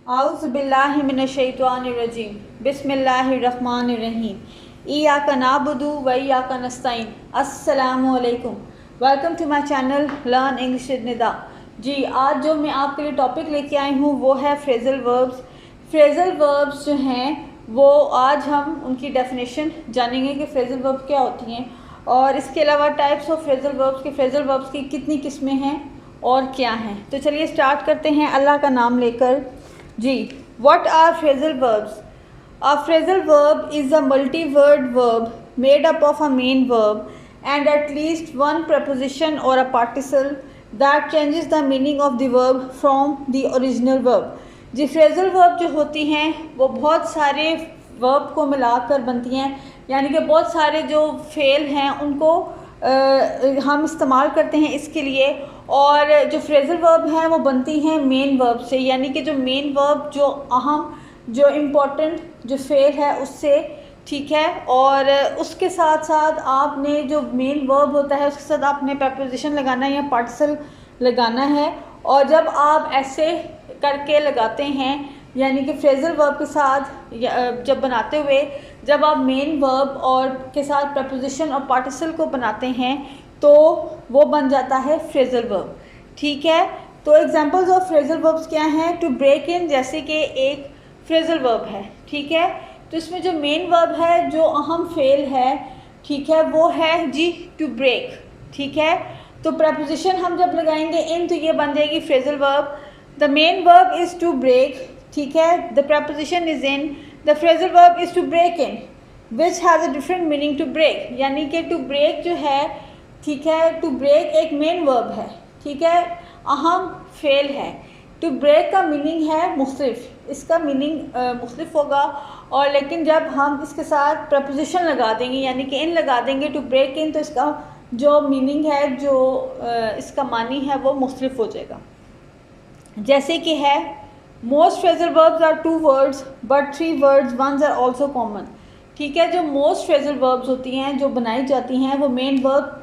आउज़ुबिल्लाहि मिनश्शैतानिर्रजीम बिस्मिल्लाहिर्रहमानिर्रहीम इय्याका नअबुदु व इय्याका नस्तईन। अस्सलामु अलैकुम, welcome to my channel learn English with Nida. जी, आज जो मैं आपके लिए टॉपिक लेके आई हूँ वो है फ्रेजल वर्ब्स। फ्रेजल वर्ब्स जो हैं वो आज हम उनकी डेफिनेशन जानेंगे कि फ्रेजल वर्ब क्या होती हैं, और इसके अलावा टाइप्स ऑफ फ्रेजल वर्ब्स के फ्रेजल वर्ब्स की कितनी किस्में हैं और क्या हैं। तो चलिए स्टार्ट करते हैं अल्लाह का नाम लेकर। जी, what are phrasal verbs? A phrasal verb is a multi-word verb made up of a main verb and at least one preposition or a particle that changes the meaning of the verb from the original verb. Ji, phrasal verb जो होती हैं वो बहुत सारे verb को मिलाकर बनती हैं, यानी कि बहुत सारे जो फेल हैं उनको हम इस्तेमाल करते हैं इसके लिए। और जो फ्रेजल वर्ब हैं वो बनती हैं मेन वर्ब से, यानी कि जो मेन वर्ब जो अहम जो इम्पोर्टेंट जो फेल है उससे, ठीक है। और उसके साथ साथ आपने जो मेन वर्ब होता है उसके साथ आपने प्रपोजिशन लगाना है या पार्टिकल लगाना है। और जब आप ऐसे करके लगाते हैं, यानी कि फ्रेजल वर्ब के साथ जब बनाते हुए जब आप मेन वर्ब और के साथ प्रपोजिशन और पार्टिकल को बनाते हैं तो वो बन जाता है फ्रेजल वर्ब, ठीक है। तो एग्जांपल्स ऑफ फ्रेजल वर्ब्स क्या हैं? टू ब्रेक इन जैसे कि एक फ्रेजल वर्ब है, ठीक है। तो इसमें जो मेन वर्ब है जो अहम फेल है, ठीक है, वो है जी टू ब्रेक, ठीक है। तो प्रपोजिशन हम जब लगाएंगे इन तो ये बन जाएगी phrasal verb. The main verb is to break, ठीक है। The preposition is in, the phrasal verb is to break in which has a different meaning to break, यानी कि टू ब्रेक जो है, ठीक है, टू ब्रेक एक मेन वर्ब है, ठीक है, अहम फेल है। टू ब्रेक का मीनिंग है मुख्तलिफ, इसका मीनिंग मुख्तलिफ होगा। और लेकिन जब हम इसके साथ प्रपोजिशन लगा देंगे यानी कि इन लगा देंगे टू ब्रेक इन, तो इसका जो मीनिंग है जो इसका मानी है वो मुख्तलिफ हो जाएगा। जैसे कि है most phrasal verbs are two words but three words ones are also common, ठीक है। जो मोस्ट फ्रेजल वर्ब्स होती हैं जो बनाई जाती हैं वो मेन वर्ब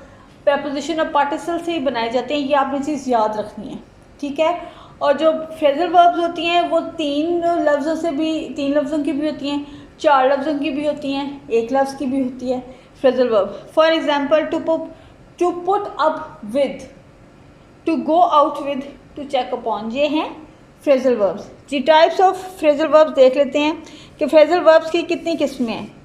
प्रपोजिशन और पार्टिकल से ही बनाए जाते हैं, ये आपने चीज़ याद रखनी है, ठीक है। और जो फ्रेजल वर्ब्स होती हैं वो तीन लफ्ज़ों की भी होती हैं, चार लफ्ज़ों की भी होती हैं, एक लफ्ज़ की भी होती है phrasal verb. For example to put up with, to go out with, to check upon, ये हैं फ्रेजल वर्ब्स। जी, टाइप्स ऑफ फ्रेजल वर्ब्स देख लेते हैं कि फ्रेजल वर्ब्स की कितनी किस्में हैं।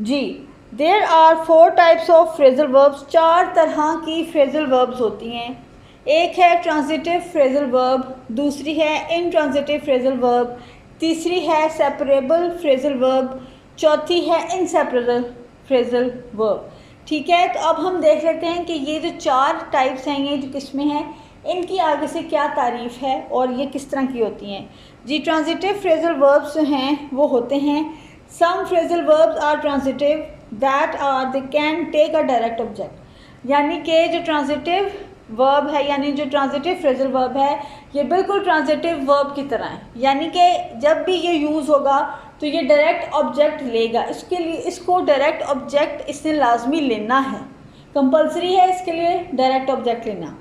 जी, there are 4 types of phrasal verbs, 4 तरह की फ्रेजल वर्ब्स होती हैं। एक है ट्रांजिटिव फ्रेजल वर्ब, दूसरी है इनट्रांजिटिव फ्रेजल वर्ब, तीसरी है सेपरेबल फ्रेजल वर्ब, चौथी है इनसेपरेबल फ्रेजल वर्ब, ठीक है। तो अब हम देख लेते हैं कि ये जो 4 टाइप्स हैं, ये जो किस्में हैं, इनकी आगे से क्या तारीफ़ है और ये किस तरह की होती हैं। जी, ट्रांजिटिव फ्रेजल वर्ब्स जो हैं वो होते हैं some phrasal verbs are transitive that are they can take a direct object, यानी कि जो ट्रांजिटिव वर्ब है यानी जो ट्रांजिटिव फ्रेजल वर्ब है ये बिल्कुल ट्रांजिटिव वर्ब की तरह है, यानी कि जब भी ये यूज़ होगा तो ये डायरेक्ट ऑब्जेक्ट लेगा। इसके लिए इसको डायरेक्ट ऑब्जेक्ट इसने लाजमी लेना है, कंपलसरी है इसके लिए डायरेक्ट ऑब्जेक्ट लेना।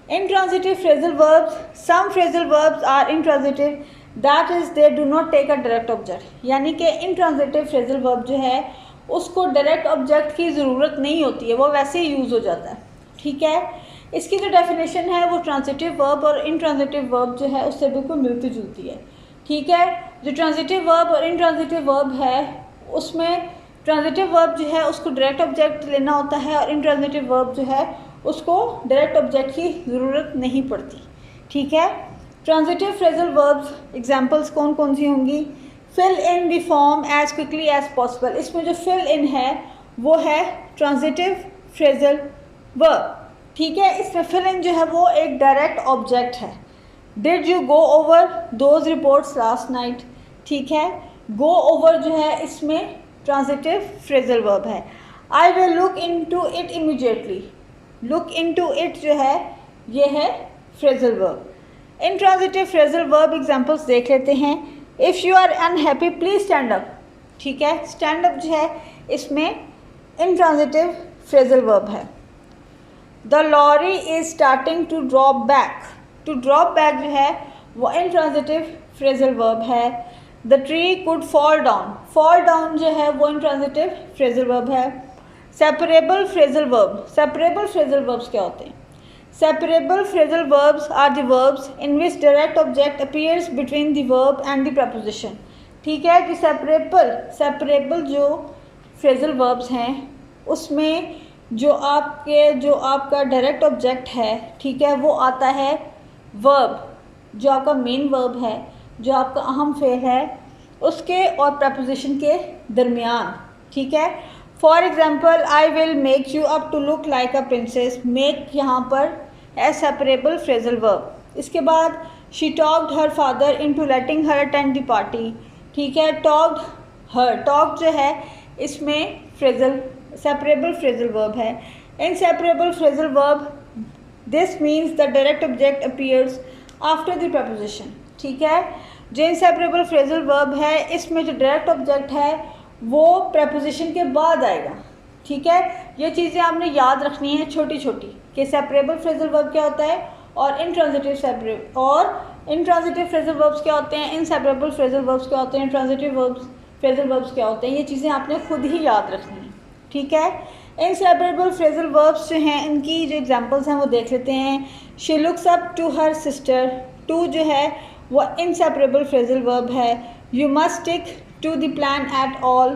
Intransitive phrasal verbs, some phrasal verbs are intransitive, that is they do not take a direct object, यानी कि intransitive phrasal verb जो है उसको डायरेक्ट ऑब्जेक्ट की ज़रूरत नहीं होती है, वो वैसे ही यूज़ हो जाता है, ठीक है। इसकी जो डेफिनेशन है वो ट्रांजिटिव वर्ब और इंट्रांजिटिव वर्ब जो है उससे बिल्कुल मिलती जुलती है, ठीक है। जो ट्रांजिटिव वर्ब और इंट्रांजिटिव वर्ब है उसमें ट्रांजिटिव वर्ब जो है उसको डायरेक्ट ऑब्जेक्ट लेना होता है और इंट्रांजिटिव वर्ब जो है उसको डायरेक्ट ऑब्जेक्ट की ज़रूरत नहीं पड़ती, ठीक है। ट्रांजिटिव फ्रेजल वर्ब्स एग्जांपल्स कौन कौन सी होंगी? Fill in the form as quickly as possible, इसमें जो फिल इन है वो है ट्रांजिटिव फ्रेजल वर्ब, ठीक है। इसमें फिल इन जो है वो एक डायरेक्ट ऑब्जेक्ट है। Did you go over those reports last night, ठीक है। गो ओवर जो है इसमें ट्रांजिटिव फ्रेजल वर्ब है। I will look into it immediately, look into it जो है ये है phrasal verb. Intransitive phrasal verb examples देख लेते हैं। If you are unhappy please stand up, ठीक है। स्टैंड अप जो है इसमें इनट्रांजिटिव फ्रेजल वर्ब है। The lorry is starting to drop back, to drop back जो है वो इंट्रांजिटिव फ्रेजल वर्ब है। The tree could fall down जो है वो इंट्रांजिटिव फ्रेजल वर्ब है। सेपरेबल फ्रेजल वर्ब्स क्या होते हैं? Separable phrasal verbs are the verbs in which direct object appears between the verb and the preposition. ठीक है कि सेपरेबल जो फ्रेजल वर्ब्स हैं उसमें जो आपका डायरेक्ट ऑब्जेक्ट है, ठीक है, वो आता है वर्ब, जो आपका मेन वर्ब है, जो आपका अहम फेल है, उसके और प्रपोजिशन के दरमियान। ठीक है, for example I will make you up to look like a princess. Make यहाँ पर है सेपरेबल फ्रेजल वर्ब। इसके बाद she talked her father into letting her attend the party. ठीक है, टॉक जो है इसमें सेपरेबल फ्रेजल वर्ब है। Inseparable phrasal verb, this means the direct object appears after the preposition. ठीक है, जो इनसेपरेबल फ्रेजल वर्ब है इसमें जो डायरेक्ट ऑब्जेक्ट है वो प्रपोजिशन के बाद आएगा। ठीक है, ये चीज़ें आपने याद रखनी है छोटी छोटी, कि सेपरेबल फ्रेजल वर्ब क्या होता है और इनट्रांजिटिव फ्रेजल वर्ब्स क्या होते हैं, इनसेपरेबल फ्रेजल वर्ब्स क्या होते हैं, ट्रांजिटिव फ्रेजल वर्ब्स क्या होते हैं। ये चीज़ें आपने खुद ही याद रखनी है। ठीक है, इनसेपरेबल फ्रेजल वर्ब्स जो हैं इनकी जो एग्जांपल्स हैं वो देख लेते हैं। She looks up to her sister, to जो है वो इनसेपरेबल फ्रेजल वर्ब है। You must stick to the plan at all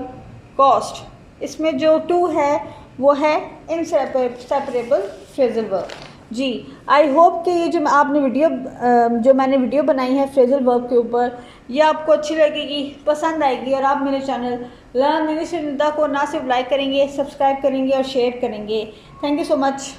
cost, इसमें जो टू है वो है इनसेपरेबल फ्रेजल वर्ब। जी, आई होप कि ये जो मैंने वीडियो बनाई है फ्रेजल वर्ब के ऊपर, ये आपको अच्छी लगेगी, पसंद आएगी, और आप मेरे channel learn English with Nida को ना सिर्फ लाइक करेंगे, सब्सक्राइब करेंगे और शेयर करेंगे। Thank you so much.